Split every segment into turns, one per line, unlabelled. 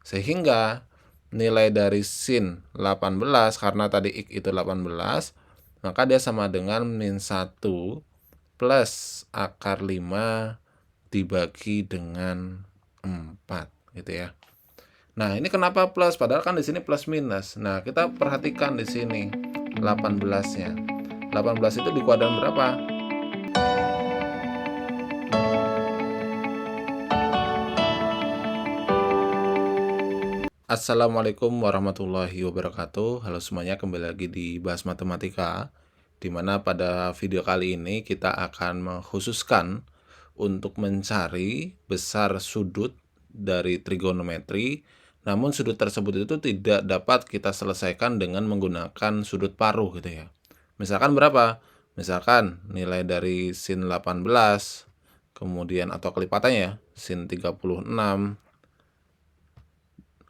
Sehingga nilai dari sin 18, karena tadi X itu 18, maka dia sama dengan min 1 plus akar 5 dibagi dengan 4 gitu ya. Nah, ini kenapa plus? Padahal kan di sini plus minus. Nah, kita perhatikan di sini 18-nya. 18 itu di kuadran berapa? Assalamualaikum warahmatullahi wabarakatuh. Halo semuanya, kembali lagi di Bahas Matematika, di mana pada video kali ini kita akan mengkhususkan untuk mencari besar sudut dari trigonometri. Namun sudut tersebut itu tidak dapat kita selesaikan dengan menggunakan sudut paruh gitu ya. Misalkan berapa? Misalkan nilai dari sin 18, kemudian atau kelipatannya ya, sin 36,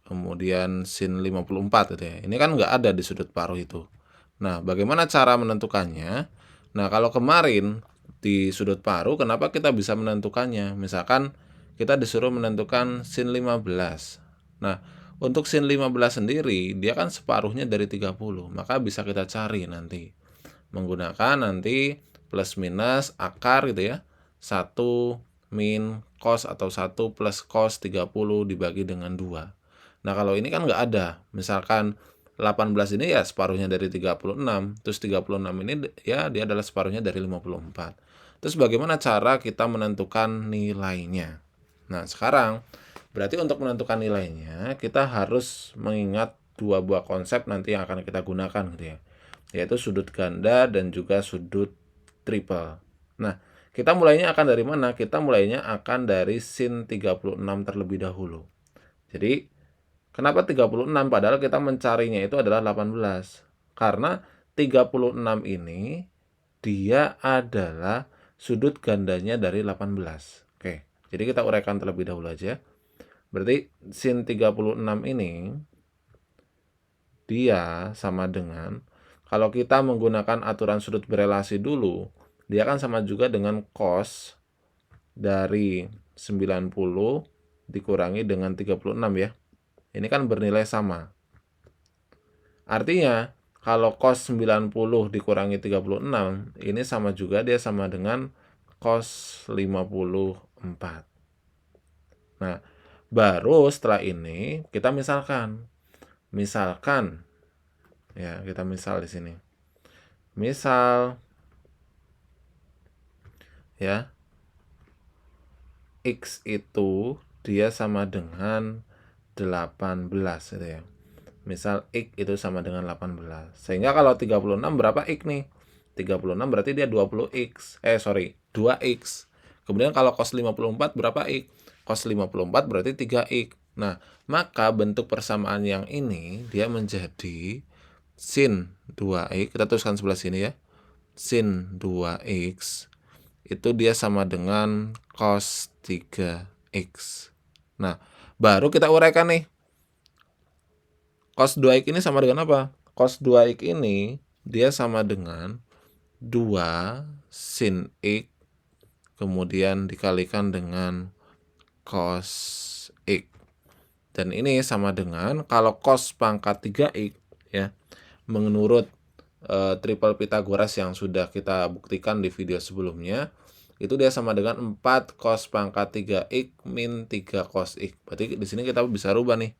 kemudian sin 54 gitu ya. Ini kan nggak ada di sudut paruh itu. Nah, bagaimana cara menentukannya? Nah, kalau kemarin di sudut paruh, kenapa kita bisa menentukannya? Misalkan kita disuruh menentukan sin 15. Nah, untuk sin 15 sendiri, dia kan separuhnya dari 30. Maka bisa kita cari nanti. Menggunakan nanti plus minus akar gitu ya. 1 min cos atau 1 plus cos 30 dibagi dengan 2. Nah, kalau ini kan nggak ada. Misalkan 18 ini ya separuhnya dari 36. Terus 36 ini ya dia adalah separuhnya dari 54. Terus bagaimana cara kita menentukan nilainya? Nah, sekarang berarti untuk menentukan nilainya kita harus mengingat dua buah konsep nanti yang akan kita gunakan gitu ya. Yaitu sudut ganda dan juga sudut triple. Nah, kita mulainya akan dari mana? Kita mulainya akan dari sin 36 terlebih dahulu. Jadi kenapa 36? Padahal kita mencarinya itu adalah 18. Karena 36 ini dia adalah sudut gandanya dari 18. Oke, jadi kita uraikan terlebih dahulu aja. Berarti sin 36 ini dia sama dengan, kalau kita menggunakan aturan sudut berelasi dulu, dia kan sama juga dengan cos dari 90 dikurangi dengan 36 ya. Ini kan bernilai sama. Artinya, kalau cos 90 dikurangi 36, ini sama juga, dia sama dengan cos 54. Nah, baru setelah ini kita misalkan ya, kita misal di sini. Misal ya, X itu dia sama dengan 18 gitu ya. Misal X itu sama dengan 18. Sehingga kalau 36 berapa X nih? 36 berarti dia 20X. 2X. Kemudian kalau cos 54 berapa X? Cos 54 berarti 3X. Nah, maka bentuk persamaan yang ini dia menjadi sin 2X. Kita tuliskan sebelah sini ya. Sin 2X itu dia sama dengan cos 3X. Nah, baru kita uraikan nih. Cos 2X ini sama dengan apa? Cos 2X ini dia sama dengan 2 sin X kemudian dikalikan dengan cos X. Dan ini sama dengan, kalau cos pangkat 3X ya, menurut triple Pythagoras yang sudah kita buktikan di video sebelumnya, itu dia sama dengan 4 cos pangkat 3X min 3 cos X. Berarti di sini kita bisa rubah nih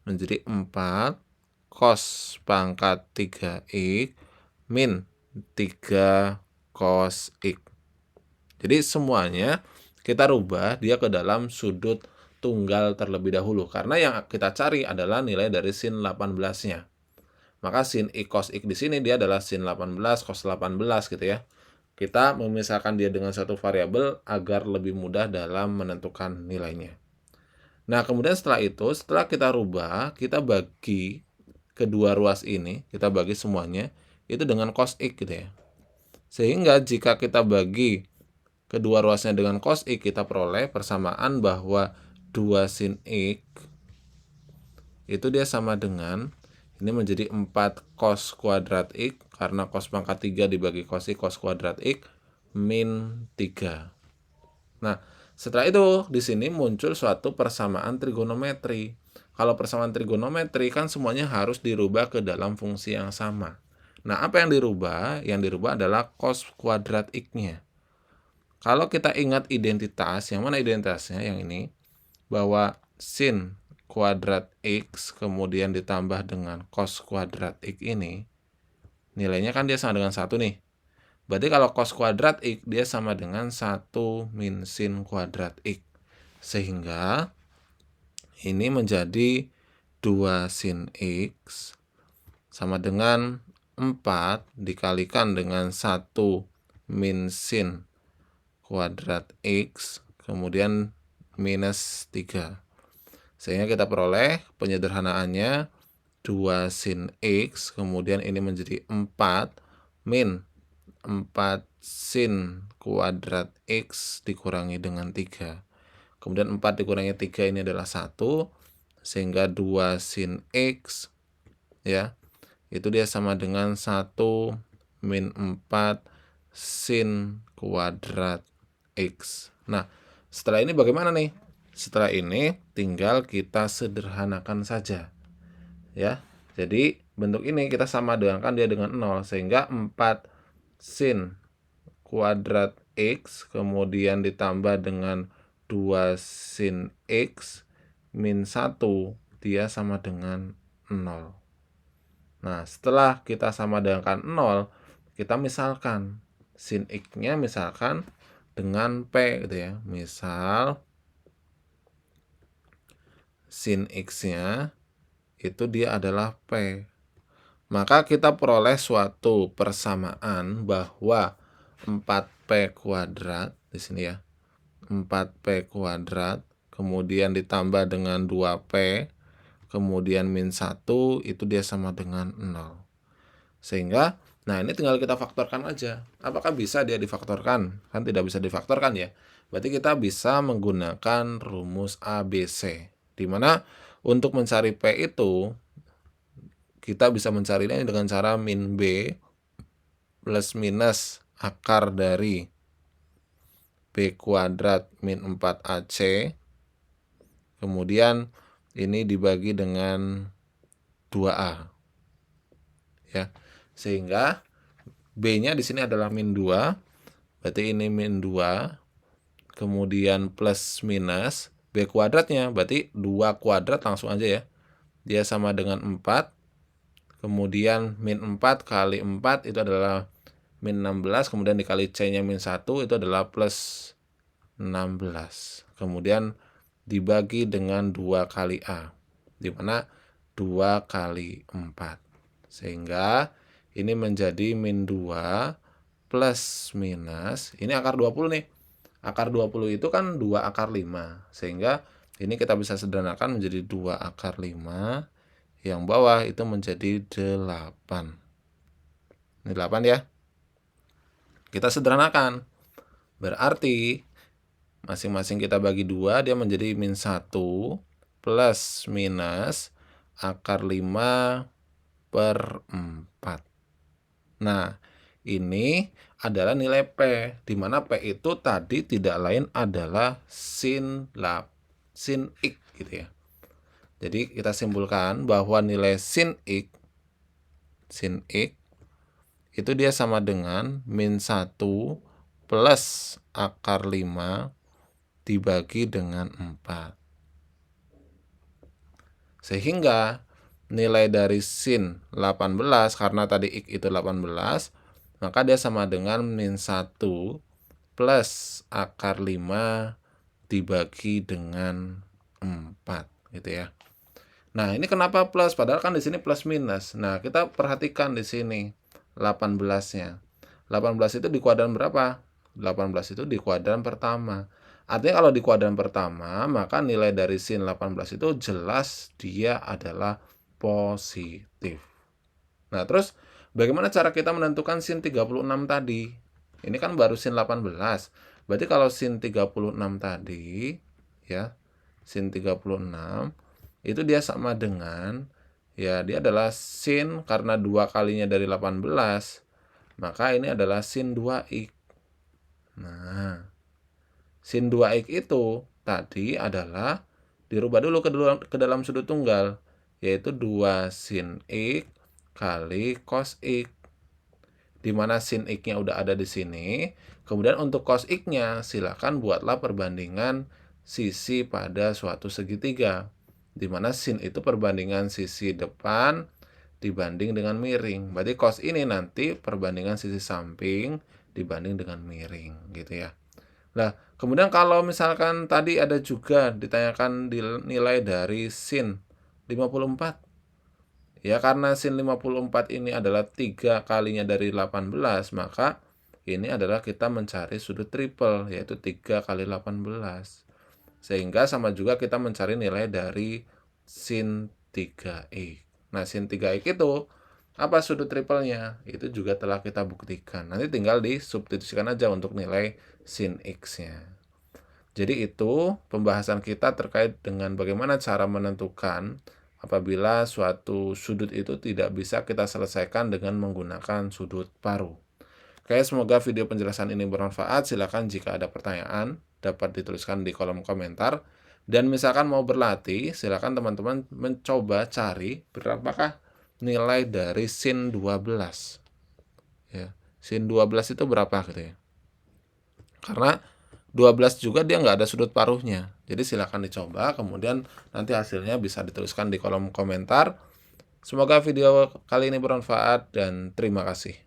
menjadi 4 cos pangkat 3X min 3 cos X. Jadi semuanya kita rubah dia ke dalam sudut tunggal terlebih dahulu. Karena yang kita cari adalah nilai dari sin 18-nya. Maka sin X cos X di sini dia adalah sin 18 cos 18 gitu ya. Kita memisahkan dia dengan satu variabel agar lebih mudah dalam menentukan nilainya. Nah, kemudian setelah itu, setelah kita rubah, kita bagi kedua ruas ini, kita bagi semuanya, itu dengan cos X gitu ya. Sehingga jika kita bagi kedua ruasnya dengan cos X, kita peroleh persamaan bahwa 2 sin X itu dia sama dengan, ini menjadi 4 cos kuadrat X, karena cos pangkat 3 dibagi cos X, cos kuadrat X, min 3. Nah, setelah itu di sini muncul suatu persamaan trigonometri. kalau persamaan trigonometri kan semuanya harus dirubah ke dalam fungsi yang sama. Nah, apa yang dirubah? Yang dirubah adalah cos kuadrat X-nya. Kalau kita ingat identitas, yang mana identitasnya? Yang ini, bahwa sin kuadrat X kemudian ditambah dengan cos kuadrat X ini, nilainya kan dia sama dengan 1 nih. Berarti kalau cos kuadrat X dia sama dengan 1 min sin kuadrat X. Sehingga ini menjadi 2 sin X sama dengan 4 dikalikan dengan 1 min sin kuadrat X kemudian minus 3. Sehingga kita peroleh penyederhanaannya 2 sin X kemudian ini menjadi 4 min 4 sin kuadrat X dikurangi dengan 3. Kemudian 4 dikurangi 3 ini adalah 1, sehingga 2 sin X, ya, itu dia sama dengan 1 min 4 sin kuadrat X. Nah, setelah ini bagaimana nih? Setelah ini tinggal kita sederhanakan saja. Ya, jadi bentuk ini kita sama dengankan dia dengan 0, sehingga 4 sin kuadrat X kemudian ditambah dengan 2 sin X min 1 dia sama dengan 0. Nah, setelah kita sama dengankan 0, kita misalkan sin X-nya misalkan dengan P gitu ya. Misal sin X-nya itu dia adalah P. Maka kita peroleh suatu persamaan bahwa 4P kuadrat di sini ya. 4P kuadrat kemudian ditambah dengan 2P kemudian min 1 itu dia sama dengan 0. Sehingga nah ini tinggal kita faktorkan aja. Apakah bisa dia difaktorkan? Kan tidak bisa difaktorkan ya. Berarti kita bisa menggunakan rumus ABC. Di mana untuk mencari P itu kita bisa mencarinya dengan cara min B plus minus akar dari B kuadrat min 4AC. Kemudian ini dibagi dengan 2A. Ya. Sehingga B-nya di sini adalah min 2. Berarti ini min 2. Kemudian plus minus B kuadratnya berarti 2 kuadrat langsung aja ya. Dia sama dengan 4. Kemudian min 4 kali 4 itu adalah min 16. Kemudian dikali C-nya min 1 itu adalah plus 16. Kemudian dibagi dengan 2 kali A. Di mana 2 kali 4. Sehingga ini menjadi min 2 plus minus. Ini akar 20 nih. Akar 20 itu kan 2 akar 5. Sehingga ini kita bisa sederhanakan menjadi 2 akar 5. Yang bawah itu menjadi 8. Ini 8 ya. Kita sederhanakan. Berarti masing-masing kita bagi 2, dia menjadi min 1 plus minus akar 5 per 4. Nah, ini adalah nilai P, di mana P itu tadi tidak lain adalah sin X gitu ya. Jadi kita simpulkan bahwa nilai sin X itu dia sama dengan min 1 plus akar 5 dibagi dengan 4. Sehingga nilai dari sin 18, karena tadi X itu 18, maka dia sama dengan min 1 plus akar 5 dibagi dengan 4 gitu ya. Nah, ini kenapa plus? Padahal kan di sini plus minus. Nah, kita perhatikan di sini 18-nya. 18 itu di kuadran berapa? 18 itu di kuadran pertama. Artinya kalau di kuadran pertama, maka nilai dari sin 18 itu jelas dia adalah positif. Nah, terus bagaimana cara kita menentukan sin 36 tadi? Ini kan baru sin 18. Berarti kalau sin 36 tadi, ya, sin 36 itu dia sama dengan, ya, dia adalah sin karena 2 kalinya dari 18, maka ini adalah sin 2x. Nah, sin 2x itu tadi adalah dirubah dulu ke dalam sudut tunggal, yaitu 2 sin X kali cos X. Di mana sin X-nya udah ada di sini. Kemudian untuk cos X-nya, silakan buatlah perbandingan sisi pada suatu segitiga. Di mana sin itu perbandingan sisi depan dibanding dengan miring. Berarti cos ini nanti perbandingan sisi samping dibanding dengan miring, gitu ya. Nah, kemudian kalau misalkan tadi ada juga ditanyakan nilai dari sin 54. Ya, karena sin 54 ini adalah 3 kalinya dari 18, maka ini adalah kita mencari sudut triple, yaitu 3 kali 18. Sehingga sama juga kita mencari nilai dari sin 3x. Nah, sin 3x itu apa sudut triplenya? Itu juga telah kita buktikan. Nanti tinggal disubstitusikan aja untuk nilai sin x-nya. Jadi itu pembahasan kita terkait dengan bagaimana cara menentukan apabila suatu sudut itu tidak bisa kita selesaikan dengan menggunakan sudut paruh. Oke, semoga video penjelasan ini bermanfaat. Silakan jika ada pertanyaan dapat dituliskan di kolom komentar. Dan misalkan mau berlatih, silakan teman-teman mencoba cari berapakah nilai dari sin 12. Ya, sin 12 itu berapa gitu ya. Karena 12 juga dia nggak ada sudut paruhnya. Jadi silakan dicoba, kemudian nanti hasilnya bisa dituliskan di kolom komentar. Semoga video kali ini bermanfaat dan terima kasih.